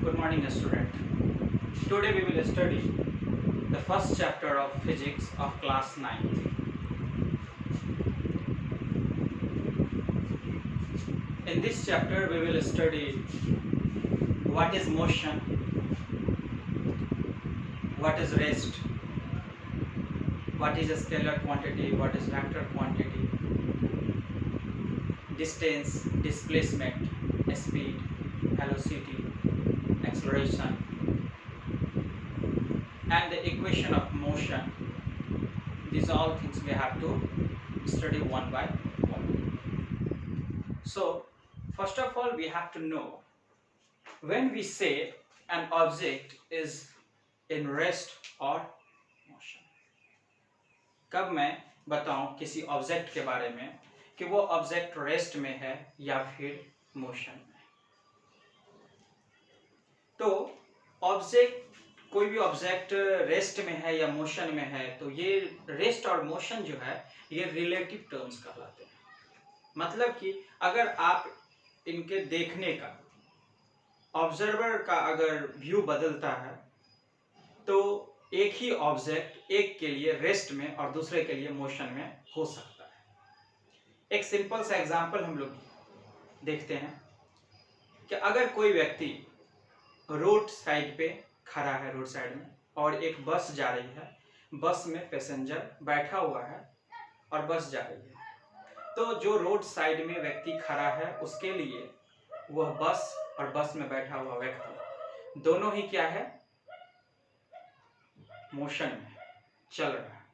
Good morning, student. Today we will study the first chapter of physics of class 9th. In this chapter we will study what is motion, what is rest, what is a scalar quantity, what is vector quantity, distance, displacement, speed, velocity, acceleration, and the equation of motion. These are all things we have to study one by one. So first of all we have to know when we say an object is in rest or motion. कब मैं बताऊं किसी object के बारे में कि वो object rest में है या फिर मोशन में. तो ऑब्जेक्ट, कोई भी ऑब्जेक्ट रेस्ट में है या मोशन में है तो ये रेस्ट और मोशन जो है ये रिलेटिव टर्म्स कहलाते हैं. मतलब कि अगर आप इनके देखने का, ऑब्जर्वर का अगर व्यू बदलता है तो एक ही ऑब्जेक्ट एक के लिए रेस्ट में और दूसरे के लिए मोशन में हो सकता है. एक सिंपल सा एग्जांपल हम लोग देखते हैं कि अगर कोई व्यक्ति रोड साइड पे खड़ा है, रोड साइड में, और एक बस जा रही है, बस में पैसेंजर बैठा हुआ है और बस जा रही है, तो जो रोड साइड में व्यक्ति खड़ा है उसके लिए वह बस और बस में बैठा हुआ व्यक्ति दोनों ही क्या है, मोशन में चल रहा है.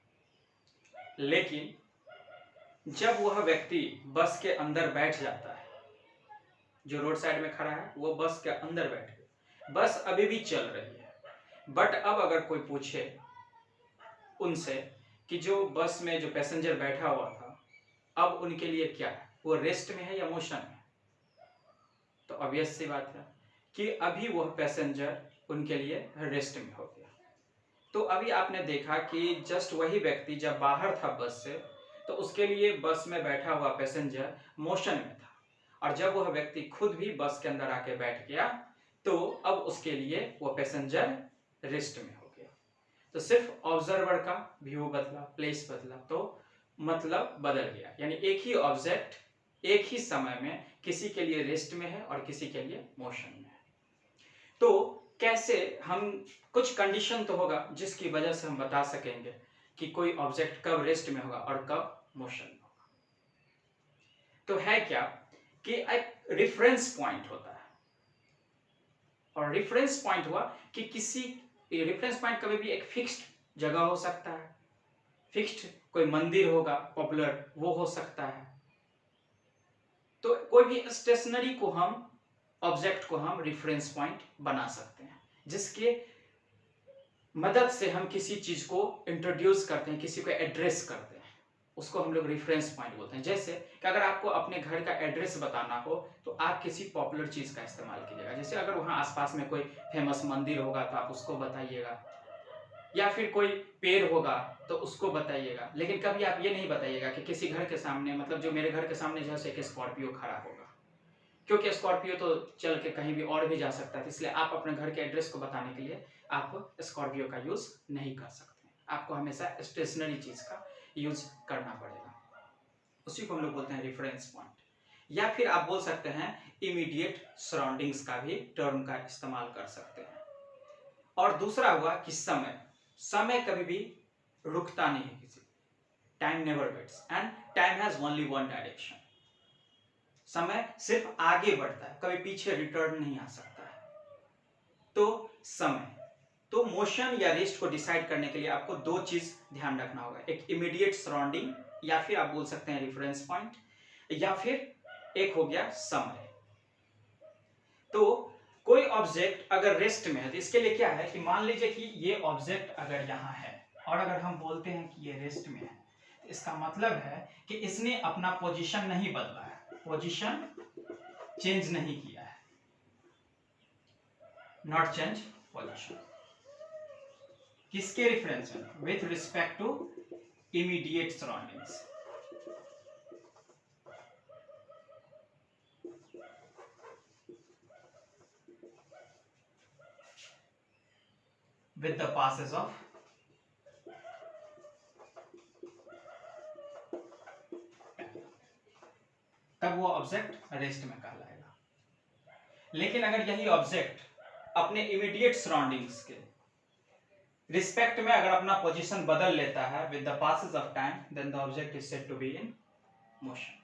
लेकिन जब वह व्यक्ति बस के अंदर बैठ जाता है, जो रोड साइड में खड़ा है वो बस के अंदर बैठ गया, बस अभी भी चल रही है. बट अब अगर कोई पूछे उनसे कि जो बस में जो पैसेंजर बैठा हुआ था अब उनके लिए क्या है, वो रेस्ट में है या मोशन में, तो ऑब्वियस सी बात है कि अभी वह पैसेंजर उनके लिए रेस्ट में हो गया. तो अभी आपने देखा कि जस्ट वही व्यक्ति जब बाहर था बस से तो उसके लिए बस में बैठा हुआ पैसेंजर मोशन में था, और जब वह व्यक्ति खुद भी बस के अंदर आके बैठ गया तो अब उसके लिए वह पैसेंजर रेस्ट में हो गया. तो सिर्फ ऑब्जर्वर का व्यू बदला, प्लेस बदला, तो मतलब बदल गया. यानी एक ही ऑब्जेक्ट एक ही समय में किसी के लिए रेस्ट में है और किसी के लिए मोशन में है. तो कैसे हम, कुछ कंडीशन तो होगा जिसकी वजह से हम बता सकेंगे कि कोई ऑब्जेक्ट कब रेस्ट में होगा और कब मोशन में होगा. तो है क्या कि एक रेफरेंस पॉइंट होता है, और रेफरेंस पॉइंट हुआ कि किसी, रेफरेंस पॉइंट कभी भी एक फिक्स्ड जगह हो सकता है, फिक्स्ड कोई मंदिर होगा पॉपुलर, वो हो सकता है. तो कोई भी स्टेशनरी को हम, ऑब्जेक्ट को हम रेफरेंस पॉइंट बना सकते हैं, जिसके मदद से हम किसी चीज को इंट्रोड्यूस करते हैं, किसी को एड्रेस करते हैं, उसको हम लोग रेफरेंस पॉइंट बोलते हैं. जैसे कि अगर आपको अपने घर का एड्रेस बताना हो तो आप किसी पॉपुलर चीज का इस्तेमाल कीजिएगा. जैसे अगर वहां आसपास में कोई फेमस मंदिर होगा तो आप उसको बताइएगा, या फिर कोई पेड़ होगा तो उसको बताइएगा. लेकिन कभी आप ये नहीं बताइएगा कि किसी घर के सामने, मतलब जो मेरे घर के सामने जैसे एक स्कॉर्पियो खड़ा होगा, क्योंकि स्कॉर्पियो तो चल के कहीं भी और भी जा सकता है. इसलिए आप अपने घर के एड्रेस को बताने के लिए आप स्कॉर्पियो का यूज नहीं कर सकते. आपको हमेशा स्टेशनरी चीज का यूज करना पड़ेगा. उसी को हम लोग बोलते हैं रेफरेंस पॉइंट. या फिर आप बोल सकते हैं इमीडिएट सराउंडिंग्स का भी टर्म का इस्तेमाल कर सकते हैं. और दूसरा हुआ कि समय. समय कभी भी रुकता नहीं है किसी, time never waits and time has only one direction. समय सिर्फ आगे बढ़ता है, कभी पीछे रिटर्न नहीं आ सकता है. तो समय, तो मोशन या रेस्ट को डिसाइड करने के लिए आपको दो चीज ध्यान रखना होगा, एक इमीडिएट सराउंडिंग, या फिर आप बोल सकते हैं रेफरेंस पॉइंट, या फिर एक हो गया समय. तो कोई ऑब्जेक्ट अगर रेस्ट में है तो इसके लिए क्या है कि मान लीजिए कि ये ऑब्जेक्ट अगर यहाँ है और अगर हम बोलते हैं कि ये रेस्ट में है, तो इसका मतलब है कि इसने अपना पोजीशन नहीं बदला है, पोजीशन चेंज नहीं किया है, नॉट चेंज पोजीशन. किसके रेफरेंस में? With respect to immediate surroundings. with the passes of तब वो ऑब्जेक्ट रेस्ट में कहलाएगा। लेकिन अगर यही ऑब्जेक्ट अपने इमीडिएट सराउंडिंग्स के रिस्पेक्ट में अगर अपना पोजीशन बदल लेता है with the passes of time, then the object is said to be in motion.